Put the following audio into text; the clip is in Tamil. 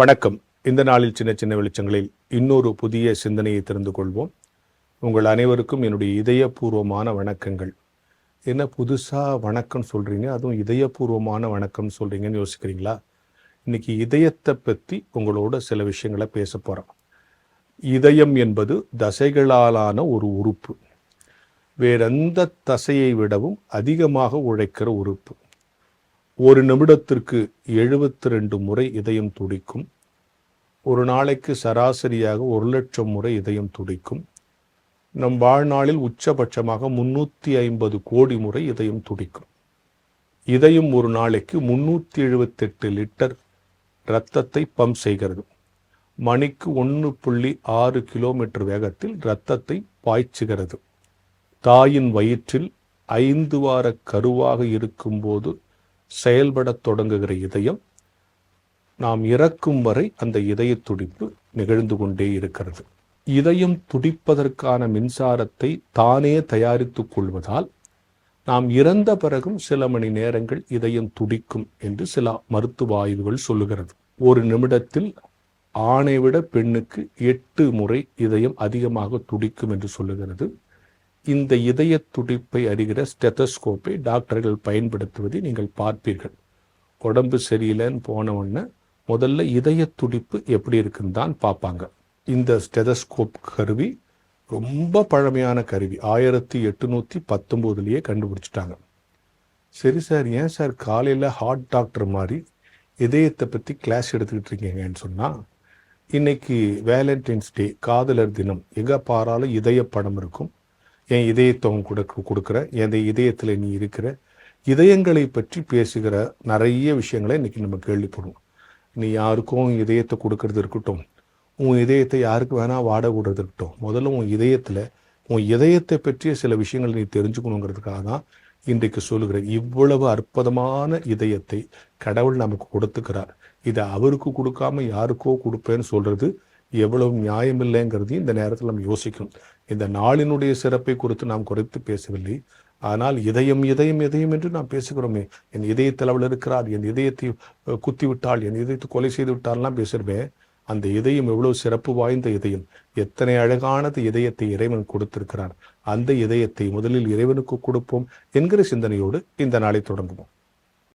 வணக்கம். இந்த நாளில் சின்ன சின்ன வெளிச்சங்களில் இன்னொரு புதிய சிந்தனையை தெரிந்து கொள்வோம். உங்கள் அனைவருக்கும் என்னுடைய இதயபூர்வமான வணக்கங்கள். என்ன புதுசாக வணக்கம் சொல்கிறீங்க, அதுவும் இதயபூர்வமான வணக்கம் சொல்கிறீங்கன்னு யோசிக்கிறீங்களா? இன்னைக்கு இதயத்தை பற்றி உங்களோட சில விஷயங்களை பேச போகிறோம். இதயம் என்பது தசைகளாலான ஒரு உறுப்பு. வேறெந்த தசையை விடவும் அதிகமாக உழைக்கிற உறுப்பு. ஒரு நிமிடத்திற்கு 72 முறை இதயம் துடிக்கும். ஒரு நாளைக்கு சராசரியாக 1,00,000 முறை இதயம் துடிக்கும். நம் வாழ்நாளில் உச்சபட்சமாக 350 கோடி முறை இதயம் துடிக்கும். இதயம் ஒரு நாளைக்கு 378 லிட்டர் இரத்தத்தை பம்ப் செய்கிறது. மணிக்கு 1.6 கிலோமீட்டர் வேகத்தில் இரத்தத்தை பாய்ச்சுகிறது. தாயின் வயிற்றில் 5 வார கருவாக இருக்கும்போது செயல்படத் தொடங்குகிற இதயம் நாம் இறக்கும் வரை அந்த இதய துடிப்பு நிகழ்ந்து கொண்டே இருக்கிறது. இதயம் துடிப்பதற்கான மின்சாரத்தை தானே தயாரித்துக் கொள்வதால் நாம் இறந்த பிறகும் சில மணி நேரங்கள் இதயம் துடிக்கும் என்று சில மருத்துவ ஆய்வுகள் சொல்லுகிறது. ஒரு நிமிடத்தில் ஆணை விட பெண்ணுக்கு 8 முறை இதயம் அதிகமாக துடிக்கும் என்று சொல்லுகிறது. இந்த இதய துடிப்பை அறிகிற ஸ்டெத்தஸ்கோப்பை டாக்டர்கள் பயன்படுத்துவதை நீங்கள் பார்ப்பீர்கள். உடம்பு சரியில்லைன்னு போன உடனே முதல்ல இதய துடிப்பு எப்படி இருக்குன்னு தான் பார்ப்பாங்க. இந்த ஸ்டெத்தஸ்கோப் கருவி ரொம்ப பழமையான கருவி. 1819 கண்டுபிடிச்சிட்டாங்க. சரி சார், ஏன் சார் காலையில் ஹார்ட் டாக்டர் மாதிரி இதயத்தை பற்றி கிளாஸ் எடுத்துக்கிட்டு இருக்கீங்கன்னு சொன்னால், இன்னைக்கு வேலண்டைன்ஸ் டே, காதலர் தினம், எங்கே பாராலும் இதய படம் இருக்கும். என் இதயத்தை கொடுக்குற, என் இதயத்தில் நீ இருக்கிற, இதயங்களை பற்றி பேசுகிற நிறைய விஷயங்களை இன்னைக்கு நம்ம கேள்விப்படுவோம். நீ யாருக்கும் இதயத்தை கொடுக்கறது இருக்கட்டும், உன் இதயத்தை யாருக்கு வேணா வாடகை விடுறது இருக்கட்டும், முதல்ல உன் இதயத்தை பற்றிய சில விஷயங்களை நீ தெரிஞ்சுக்கணுங்கிறதுக்காக தான் இன்றைக்கு சொல்லுகிறேன். இவ்வளவு அற்புதமான இதயத்தை கடவுள் நமக்கு கொடுத்துக்கிறார். இதை அவருக்கு கொடுக்காம யாருக்கோ கொடுப்பேன்னு சொல்றது எவ்வளவு நியாயமில்லைங்கிறதையும் இந்த நேரத்தில் நம்ம யோசிக்கணும். இந்த நாளினுடைய சிறப்பை குறித்து நாம் குறைத்து பேசவில்லை. ஆனால் இதயம் இதயம் இதயம் என்று நாம் பேசுகிறோமே. என் இதயத்தில் அவள் இருக்கிறார், என் இதயத்தை குத்தி விட்டாள், என் இதயத்தை கொலை செய்து விட்டாள்லாம் பேசுகிறேன். அந்த இதயம் எவ்வளவு சிறப்பு வாய்ந்த இதயம், எத்தனை அழகானது இதயத்தை இறைவன் கொடுத்திருக்கிறார். அந்த இதயத்தை முதலில் இறைவனுக்கு கொடுப்போம் என்கிற சிந்தனையோடு இந்த நாளை தொடங்குவோம்.